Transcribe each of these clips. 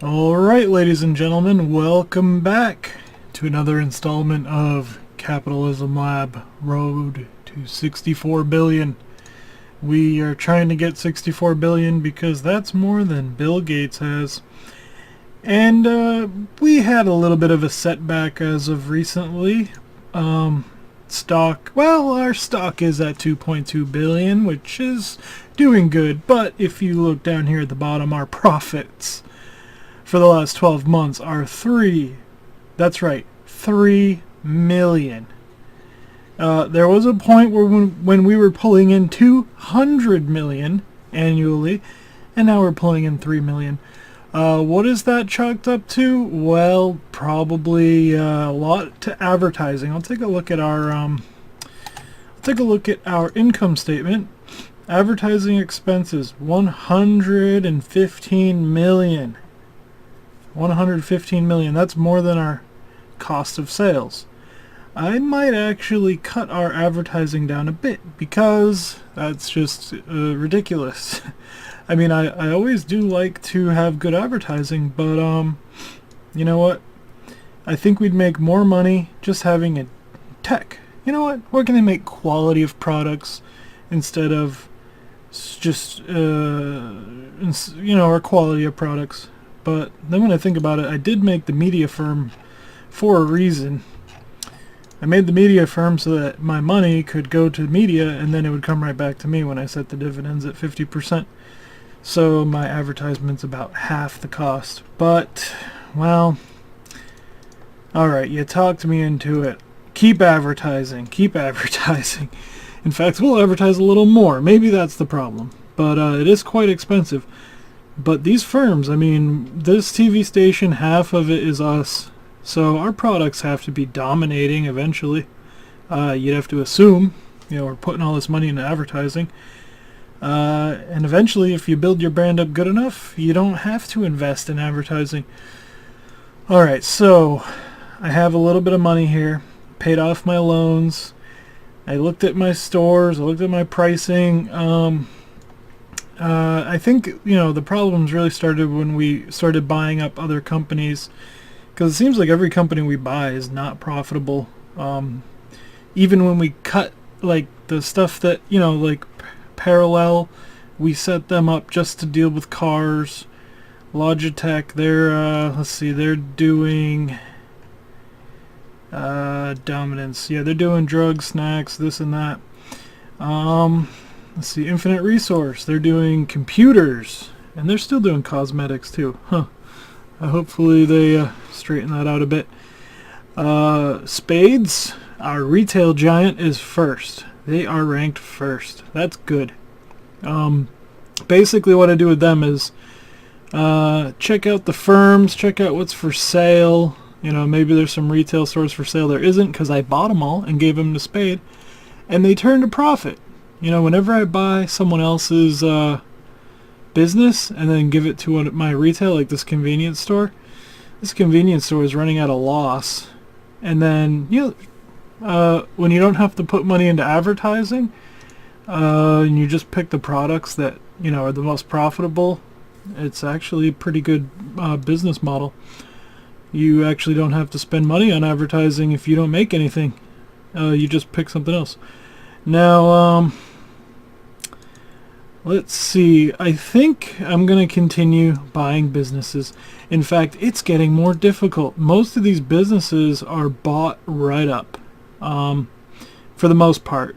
Alright, ladies and gentlemen, welcome back to another installment of Capitalism Lab Road to 64 billion. We are trying to get 64 billion because that's more than Bill Gates has. And we had a little bit of a setback as of recently. Our stock is at 2.2 billion, which is doing good, but if you look down here at the bottom, our profits for the last 12 months are that's right, 3 million. There was a point where when we were pulling in 200 million annually, and now we're pulling in 3 million. What is that chalked up to? Well, probably a lot to advertising. I'll take a look at our income statement. Advertising expenses, 115 million. 115 million. That's more than our cost of sales. I might actually cut our advertising down a bit because that's just ridiculous. I mean, I always do like to have good advertising, but you know what? I think we'd make more money just having a tech. You know what? We're going to make quality of products instead of just our quality of products. But then when I think about it, I did make the media firm for a reason. I made the media firm so that my money could go to media and then it would come right back to me when I set the dividends at 50%. So my advertisement's about half the cost. But, well, alright, you talked me into it. Keep advertising. Keep advertising. In fact, we'll advertise a little more. Maybe that's the problem. But it is quite expensive. But these firms, I mean, this TV station, half of it is us. So our products have to be dominating eventually. You'd have to assume, we're putting all this money into advertising. And eventually, if you build your brand up good enough, you don't have to invest in advertising. Alright, so I have a little bit of money here. Paid off my loans. I looked at my stores. I looked at my pricing. I think, the problems really started when we started buying up other companies, because it seems like every company we buy is not profitable. Even when we cut, like, the stuff that, like Parallel, we set them up just to deal with cars. Logitech, they're doing dominance. Yeah, they're doing drugs, snacks, this and that. Let's see, Infinite Resource, they're doing computers, and they're still doing cosmetics too. Hopefully they straighten that out a bit. Spades, our retail giant, is first. They are ranked first. That's good. Basically what I do with them is check out the firms, check out what's for sale. Maybe there's some retail stores for sale. There isn't, because I bought them all and gave them to Spade, and they turned a profit. Whenever I buy someone else's business and then give it to one of my retail, like this convenience store is running at a loss. And then, when you don't have to put money into advertising, and you just pick the products that, are the most profitable, it's actually a pretty good business model. You actually don't have to spend money on advertising if you don't make anything. You just pick something else. Now, let's see. I think I'm going to continue buying businesses. In fact, it's getting more difficult. Most of these businesses are bought right up. For the most part.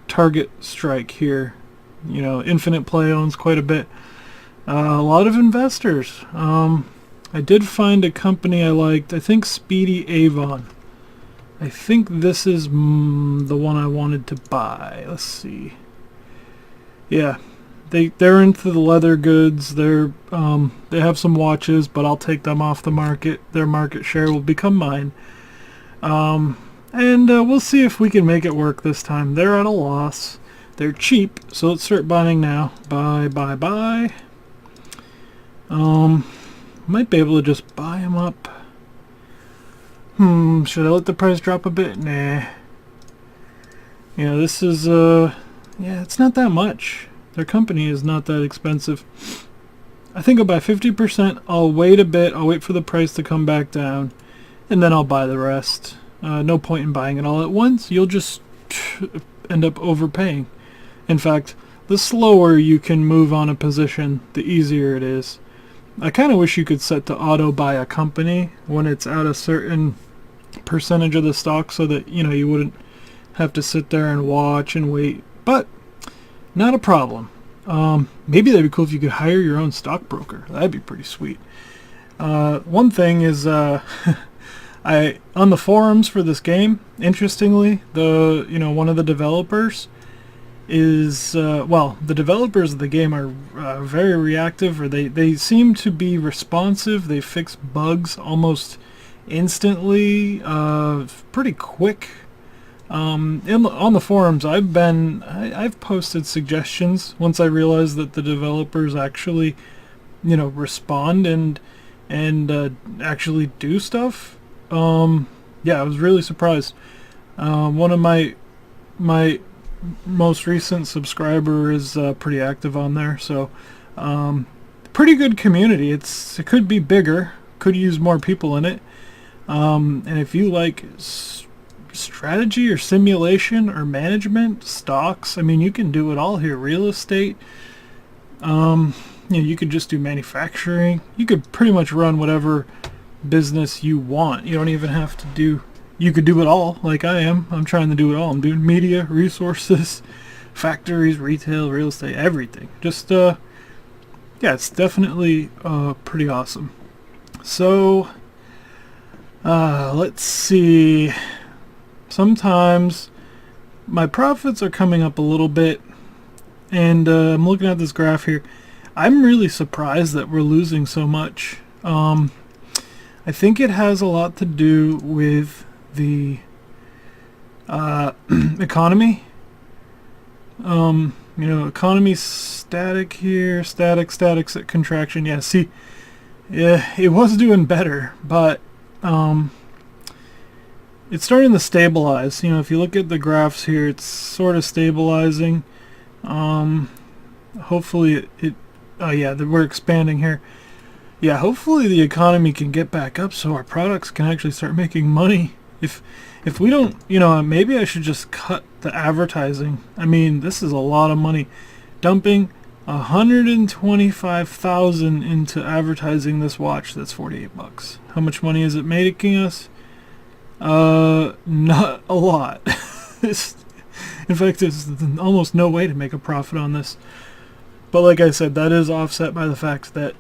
Target Strike here. Infinite Play owns quite a bit. A lot of investors. I did find a company I liked. I think Speedy Avon. I think this is the one I wanted to buy. Let's see. Yeah, they're into the leather goods. They have some watches, but I'll take them off the market. Their market share will become mine. And we'll see if we can make it work this time. They're at a loss. They're cheap, so let's start buying now. Buy. Might be able to just buy them up. Should I let the price drop a bit? Nah. This is, it's not that much. Their company is not that expensive. I think I'll buy 50%. I'll wait a bit. I'll wait for the price to come back down, and then I'll buy the rest. No point in buying it all at once. You'll just end up overpaying. In fact, the slower you can move on a position, the easier it is. I kind of wish you could set to auto buy a company when it's at a certain percentage of the stock, so that you wouldn't have to sit there and watch and wait. But not a problem. Maybe that'd be cool if you could hire your own stockbroker. That'd be pretty sweet. One thing is, I on the forums for this game, interestingly, one of the developers is the developers of the game are very reactive, or they seem to be responsive. They fix bugs almost instantly, pretty quick. On the forums, I've posted suggestions once I realized that the developers actually respond and actually do stuff. Yeah, I was really surprised. One of my most recent subscriber is pretty active on there, so pretty good community. It could be bigger, could use more people in it, and if you like strategy or simulation or management, stocks, I mean, you can do it all here. Real estate, you could just do manufacturing. You could pretty much run whatever business you want. You don't even have to do, you could do it all like I am. I'm trying to do it all. I'm doing media, resources, factories, retail, real estate, everything. Just yeah, it's definitely pretty awesome. So let's see. Sometimes my profits are coming up a little bit, and I'm looking at this graph here. I'm really surprised that we're losing so much. I think it has a lot to do with the economy. Economy static here, static, contraction. Yeah, see, yeah, it was doing better, but it's starting to stabilize. If you look at the graphs here, it's sort of stabilizing. Hopefully we're expanding here. Yeah, hopefully the economy can get back up so our products can actually start making money. If we don't, maybe I should just cut the advertising. I mean, this is a lot of money. Dumping $125,000 into advertising this watch. That's $48. How much money is it making us? Not a lot. In fact, there's almost no way to make a profit on this. But like I said, that is offset by the fact that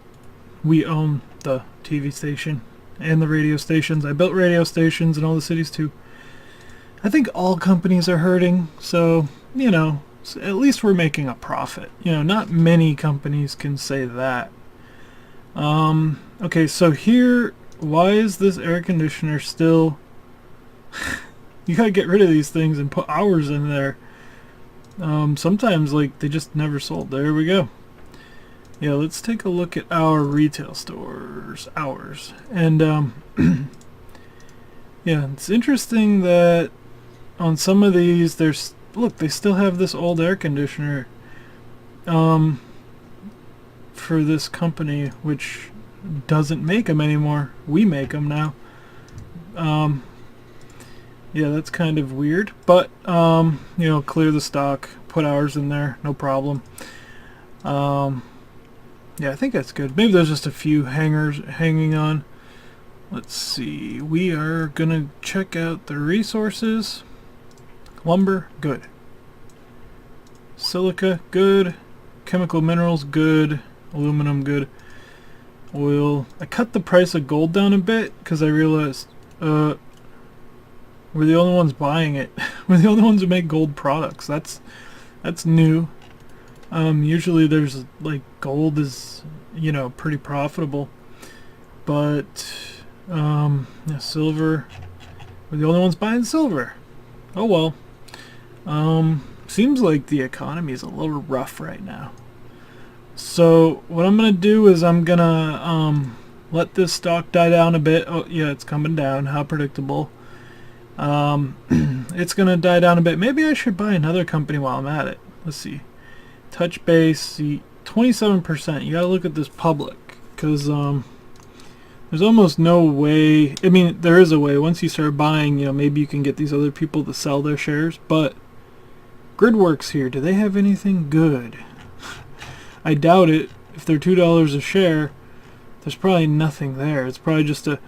we own the TV station and the radio stations. I built radio stations in all the cities too. I think all companies are hurting, so at least we're making a profit. Not many companies can say that. Okay, so here, why is this air conditioner still... You gotta get rid of these things and put hours in there. Sometimes, they just never sold. There we go. Yeah, let's take a look at our retail stores. Hours. And, yeah, it's interesting that on some of these, look, they still have this old air conditioner for this company, which doesn't make them anymore. We make them now. Yeah, that's kind of weird, but clear the stock, put hours in there, no problem. Yeah, I think that's good. Maybe there's just a few hangers hanging on. Let's see. We are gonna check out the resources. Lumber, good. Silica, good. Chemical minerals, good. Aluminum, good. Oil. I cut the price of gold down a bit because I realized we're the only ones buying it. We're the only ones who make gold products. That's new. Usually there's gold is pretty profitable, but yeah, silver, we're the only ones buying silver. Oh well. Seems like the economy is a little rough right now. So what I'm gonna do is I'm gonna let this stock die down a bit. Oh yeah, it's coming down. How predictable. It's gonna die down a bit. Maybe I should buy another company while I'm at it. Let's see. Touch base. See, 27%. You gotta look at this public, because there's almost no way. I mean, there is a way. Once you start buying, maybe you can get these other people to sell their shares. But Gridworks here, do they have anything good? I doubt it. If they're $2 a share, there's probably nothing there. It's probably just a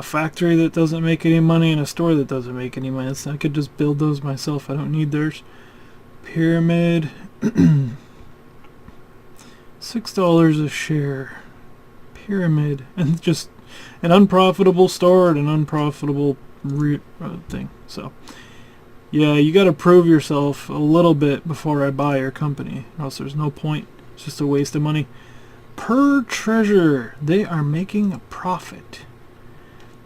factory that doesn't make any money and a store that doesn't make any money. I could just build those myself. I don't need theirs. Pyramid, $6 a share. Pyramid, and just an unprofitable store and an unprofitable thing. So, yeah, you got to prove yourself a little bit before I buy your company, or else there's no point. It's just a waste of money. Per treasure, they are making a profit.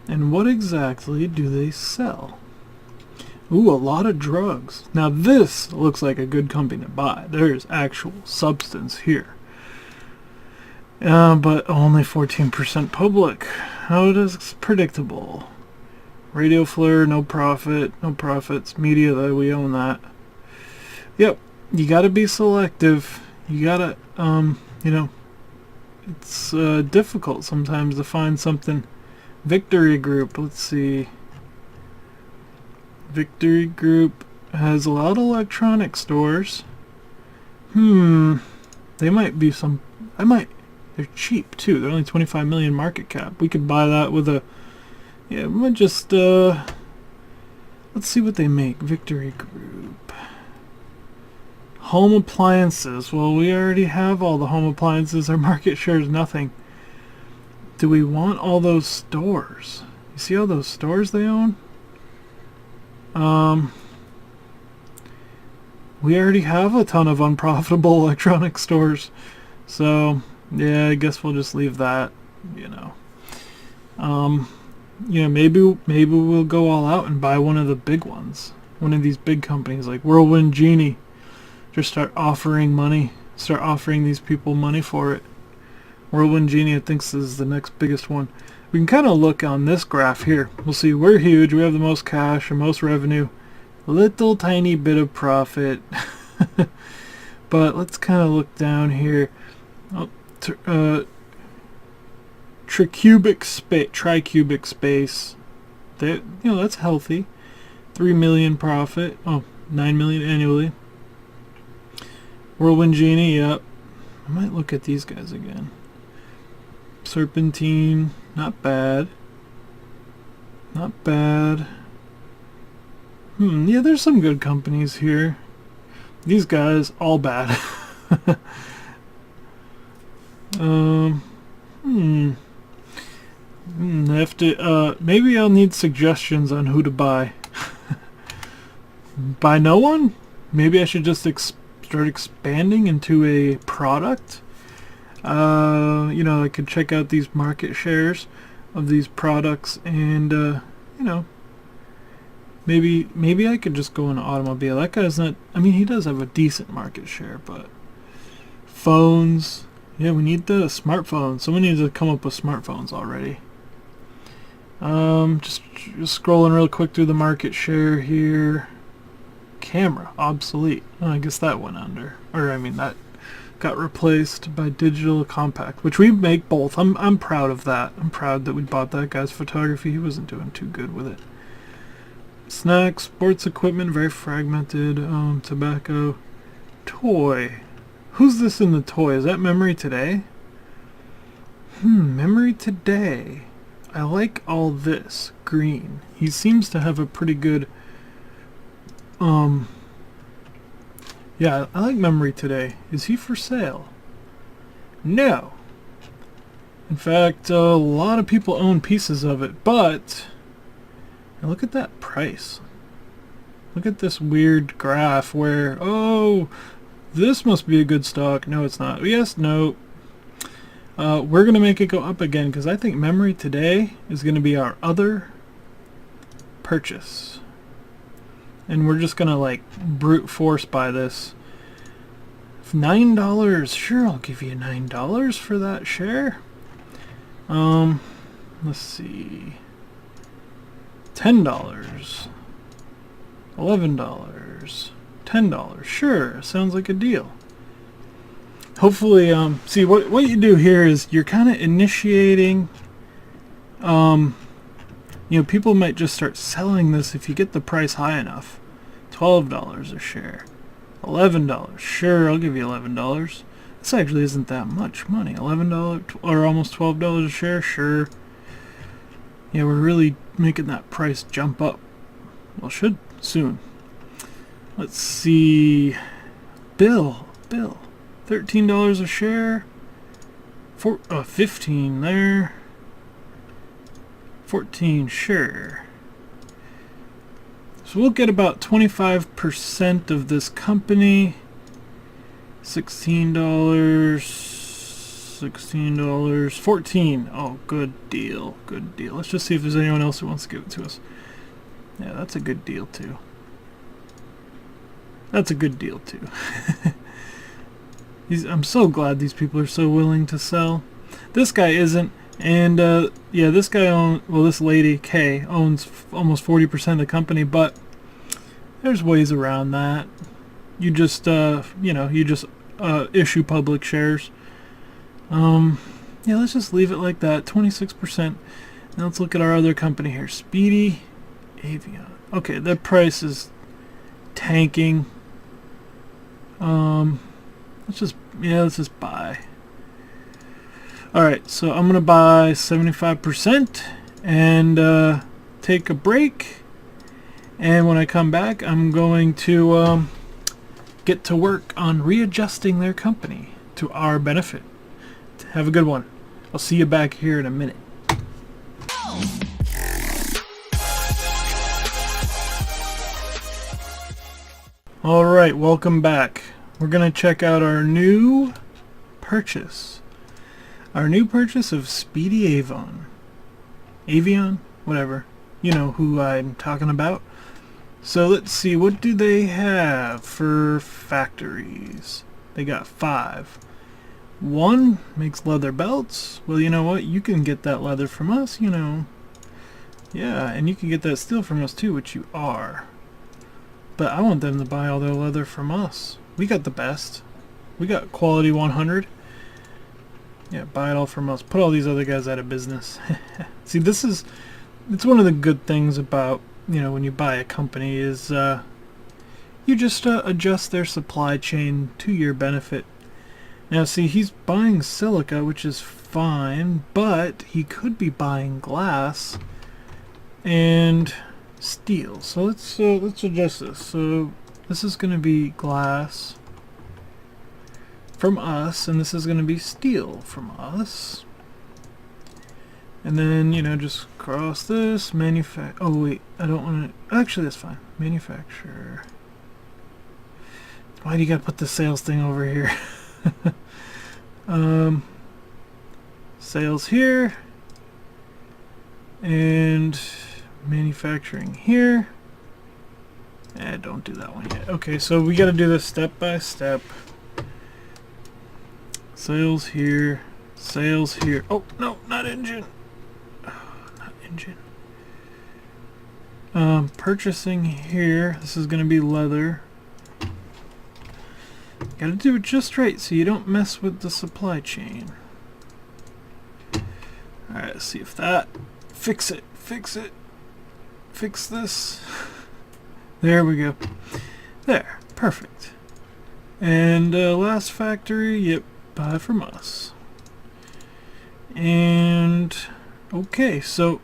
And what exactly do they sell? Ooh, a lot of drugs. Now this looks like a good company to buy. There's actual substance here. But only 14% public. How it is predictable. Radio Flare, no profit, no profits. Media, that we own that. Yep, you gotta be selective. You gotta, it's difficult sometimes to find something. Victory Group, let's see. Victory Group has a lot of electronic stores. They might be some, they're cheap too. They're only 25 million market cap. We could buy that with a, we might just, let's see what they make. Victory Group. Home appliances. Well, we already have all the home appliances. Our market share is nothing. Do we want all those stores? You see all those stores they own? We already have a ton of unprofitable electronic stores. So, yeah, I guess we'll just leave that, maybe we'll go all out and buy one of the big ones. One of these big companies like Whirlwind Genie. Just start offering these people money for it. Whirlwind Genie, I think, is the next biggest one. We can kind of look on this graph here. We'll see we're huge. We have the most cash and most revenue. Little tiny bit of profit. But let's kind of look down here. Tricubic space. That's healthy. 3 million profit. 9 million annually. Whirlwind Genie, yep. I might look at these guys again. Serpentine, not bad. Not bad. Yeah, there's some good companies here. These guys, all bad. I have to, maybe I'll need suggestions on who to buy. Buy no one? Maybe I should just start expanding into a product. I could check out these market shares of these products, and maybe I could just go in an automobile. That guy's not, he does have a decent market share, but phones, we need the smartphones. Someone needs to come up with smartphones already. Just scrolling real quick through the market share here. Camera, obsolete. I guess that went under, that got replaced by digital compact, which we make both. I'm proud of that. I'm proud that we bought that guy's photography. He wasn't doing too good with it. Snacks, sports equipment, very fragmented. Tobacco, toy. Who's this in the toy? Is that Memory Today? Memory Today. I like all this green. He seems to have a pretty good. Yeah, I like Memory Today. Is he for sale? No. In fact, a lot of people own pieces of it, but look at that price. Look at this weird graph where, this must be a good stock. No, it's not. Yes, no. We're going to make it go up again because I think Memory Today is going to be our other purchase. And we're just going to brute force buy this. $9. Sure, I'll give you $9 for that share. Let's see. $10. $11. $10. Sure, sounds like a deal. hopefully, see what you do here is you're kind of initiating. People might just start selling this if you get the price high enough. $12 a share, $11. Sure, I'll give you $11. This actually isn't that much money. $11 or almost $12 a share. Sure. Yeah, we're really making that price jump up. Well, should soon. Let's see. Bill, $13 a share. 15 there. 14, sure. So we'll get about 25% of this company. $16, 14. Oh, good deal, good deal. Let's just see if there's anyone else who wants to give it to us. Yeah, that's a good deal too. That's a good deal too. I'm so glad these people are so willing to sell. This guy isn't, and yeah, this guy this lady Kay owns almost 40% of the company, but there's ways around that. You just issue public shares. Yeah, let's just leave it like that. 26%. Now let's look at our other company here, Speedy Avion. Okay, their price is tanking. Let's just buy. Alright, so I'm gonna buy 75% and take a break, and when I come back I'm going to get to work on readjusting their company to our benefit. Have a good one. I'll see you back here in a minute. Alright, welcome back. We're going to check out our new purchase. Our new purchase of Speedy Avon. Avion? Whatever. You know who I'm talking about. So let's see, what do they have for factories? They got 5. 1 makes leather belts. Well, you know what? You can get that leather from us, you know. Yeah, and you can get that steel from us too, which you are. But I want them to buy all their leather from us. We got the best. We got quality 100. Yeah, buy it all from us. Put all these other guys out of business. See, it's one of the good things about, when you buy a company is you just adjust their supply chain to your benefit. Now see, he's buying silica, which is fine, but he could be buying glass and steel. So let's adjust this. So this is going to be glass from us, and this is going to be steel from us. And then, just cross this, oh wait, I don't want to, actually that's fine. Manufacturer. Why do you gotta put the sales thing over here? Sales here. And manufacturing here. Don't do that one yet. Okay, so we gotta do this step by step. Sales here. Sales here. Oh, no, not engine. Purchasing here. This is going to be leather. Gotta do it just right so you don't mess with the supply chain. Alright, let's see if that... Fix it. Fix this. There we go. There. Perfect. And last factory, yep, buy from us. And... okay, so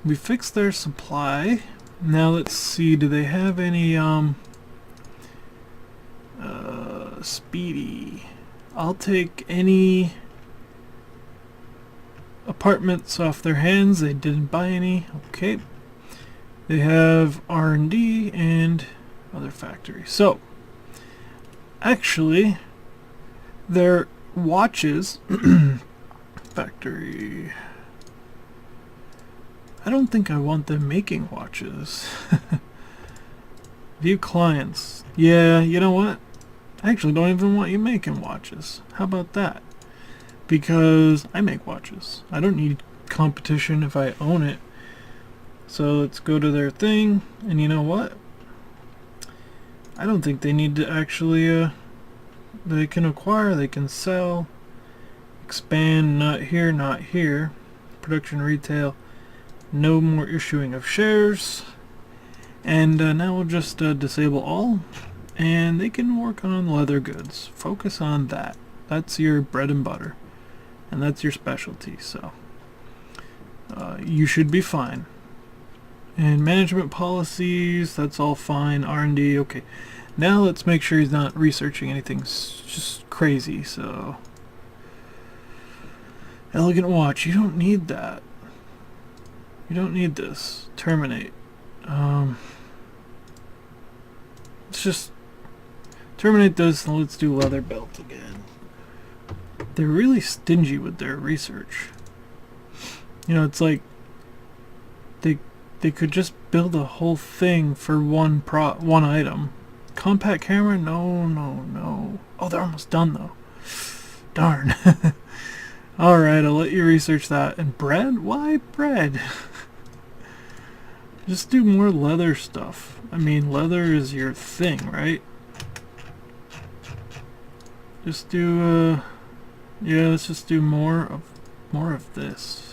we fixed their supply. Now let's see, do they have any Speedy? I'll take any apartments off their hands. They didn't buy any. Okay. They have R&D and other factories. So actually their watches factory, I don't think I want them making watches. View clients. Yeah, you know what? I actually don't even want you making watches. How about that? Because I make watches. I don't need competition if I own it. So let's go to their thing, and you know what? I don't think they need to actually They can acquire, they can sell, expand, not here, not here. Production, retail, no more issuing of shares. And now we'll just disable all, and they can work on leather goods. Focus on that. That's your bread and butter, and that's your specialty, so you should be fine. And management policies, that's all fine. R&D, okay. Now let's make sure he's not researching anything just crazy. So, elegant watch, you don't need that. You don't need this. Terminate. Let's just terminate this and let's do leather belt again. They're really stingy with their research. You know, it's like they could just build a whole thing for one item. Compact camera? No. Oh, they're almost done though. Darn. Alright, I'll let you research that. And bread? Why bread? Just do more leather stuff. I mean, leather is your thing, right? Just do, yeah, let's just do more of this.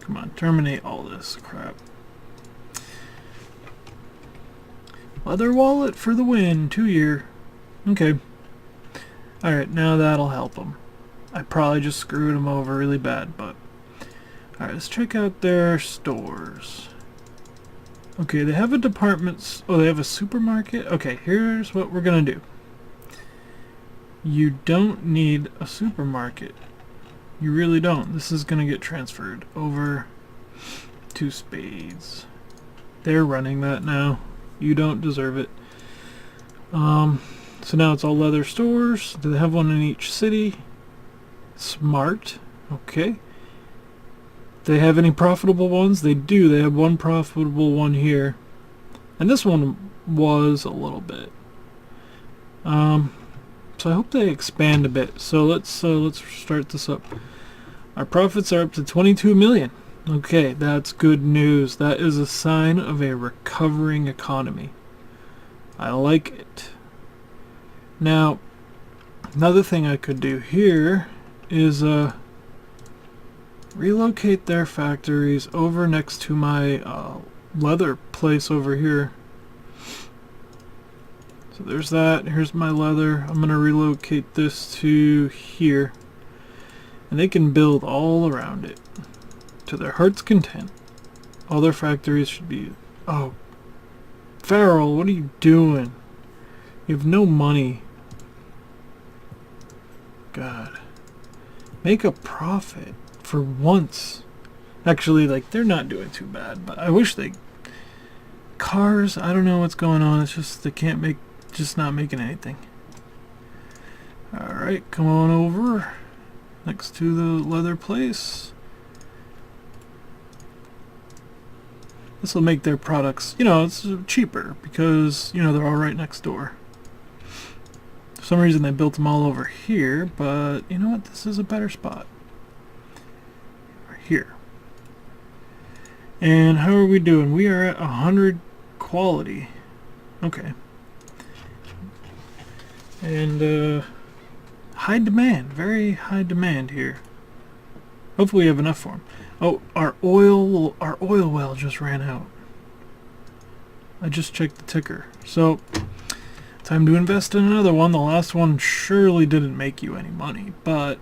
Come on, terminate all this crap. Leather wallet for the win, 2-year. Okay. Alright, now that'll help them. I probably just screwed them over really bad, but... Alright, let's check out their stores. Okay, they have a department... Oh, they have a supermarket? Okay, here's what we're gonna do. You don't need a supermarket. You really don't. This is gonna get transferred over to Spades. They're running that now. You don't deserve it. So now it's all leather stores. Do they have one in each city? Smart. Okay. They have any profitable ones? They do. They have one profitable one here. And this one was a little bit. So I hope they expand a bit. So let's start this up. Our profits are up to 22 million. Okay, that's good news. That is a sign of a recovering economy. I like it. Now, another thing I could do here is relocate their factories over next to my leather place over here. So there's that. Here's my leather. I'm going to relocate this to here. And they can build all around it to their heart's content. All their factories should be... Oh, Farrell, what are you doing? You have no money. God. Make a profit for once. Actually, like, they're not doing too bad, but I wish they... Cars, I don't know what's going on. It's just they can't make... Just not making anything. Alright, come on over. Next to the leather place. This will make their products, you know, it's cheaper because, you know, they're all right next door. For some reason they built them all over here, but you know what? This is a better spot. Right here. And how are we doing? We are at 100 quality. Okay. And high demand, very high demand here. Hopefully we have enough for them. Oh, our oil well just ran out. I just checked the ticker. So, time to invest in another one. The last one surely didn't make you any money, but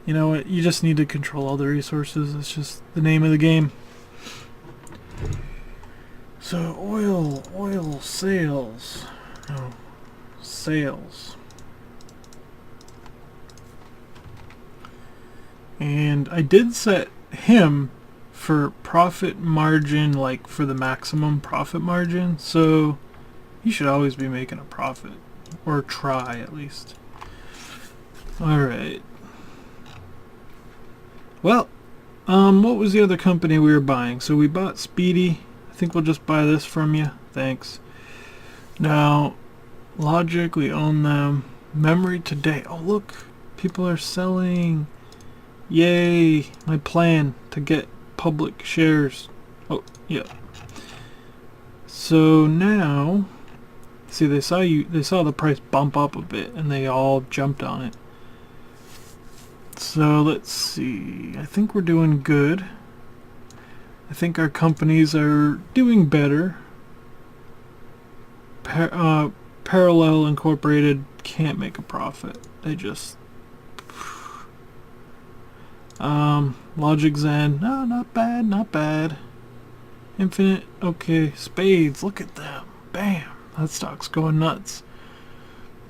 you know what? You just need to control all the resources. It's just the name of the game. So, oil sales. No, sales. And I did set him for profit margin, like for the maximum profit margin, so he should always be making a profit, or try at least. Alright. Well, what was the other company we were buying? So we bought Speedy. I think we'll just buy this from you. Thanks. Now, Logic, we own them. Memory Today. Oh look, people are selling. Yay, my plan to get public shares. Oh, yeah. So now, see, they saw the price bump up a bit, and they all jumped on it. So let's see. I think we're doing good. I think our companies are doing better. Parallel Incorporated can't make a profit. They just... Logic Zen, no, not bad, not bad. Infinite, okay. Spades, look at them. Bam, that stock's going nuts.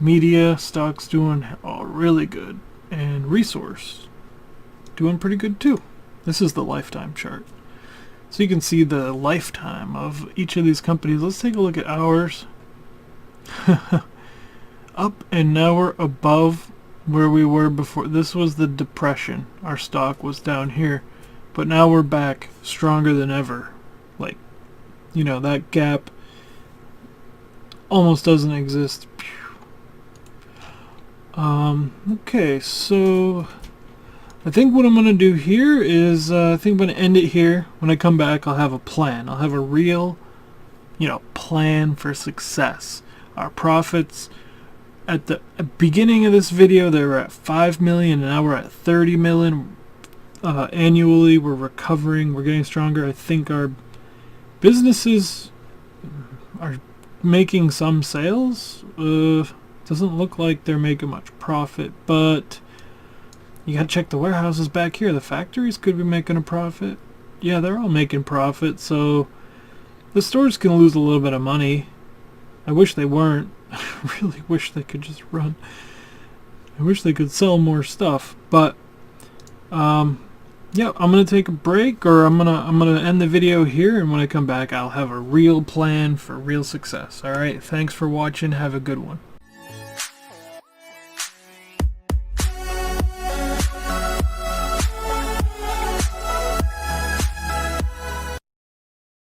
Media stock's doing really good. And Resource, doing pretty good too. This is the lifetime chart. So you can see the lifetime of each of these companies. Let's take a look at ours. Up, and now we're above where we were before. This was the depression. Our stock was down here, but now we're back stronger than ever. Like, you know, that gap almost doesn't exist. Okay, so I think what I'm going to do here is I think I'm going to end it here. When I come back, I'll have a plan. I'll have a real, plan for success. Our profits at the beginning of this video, they were at 5 million, and now we're at 30 million annually. We're recovering. We're getting stronger. I think our businesses are making some sales. Doesn't look like they're making much profit, but you gotta check the warehouses back here. The factories could be making a profit. Yeah, they're all making profit, so the stores can lose a little bit of money. I wish they weren't. I really wish they could just run. I wish they could sell more stuff, but yeah, I'm gonna take a break, or I'm gonna end the video here, and when I come back, I'll have a real plan for real success. All right, thanks for watching. Have a good one.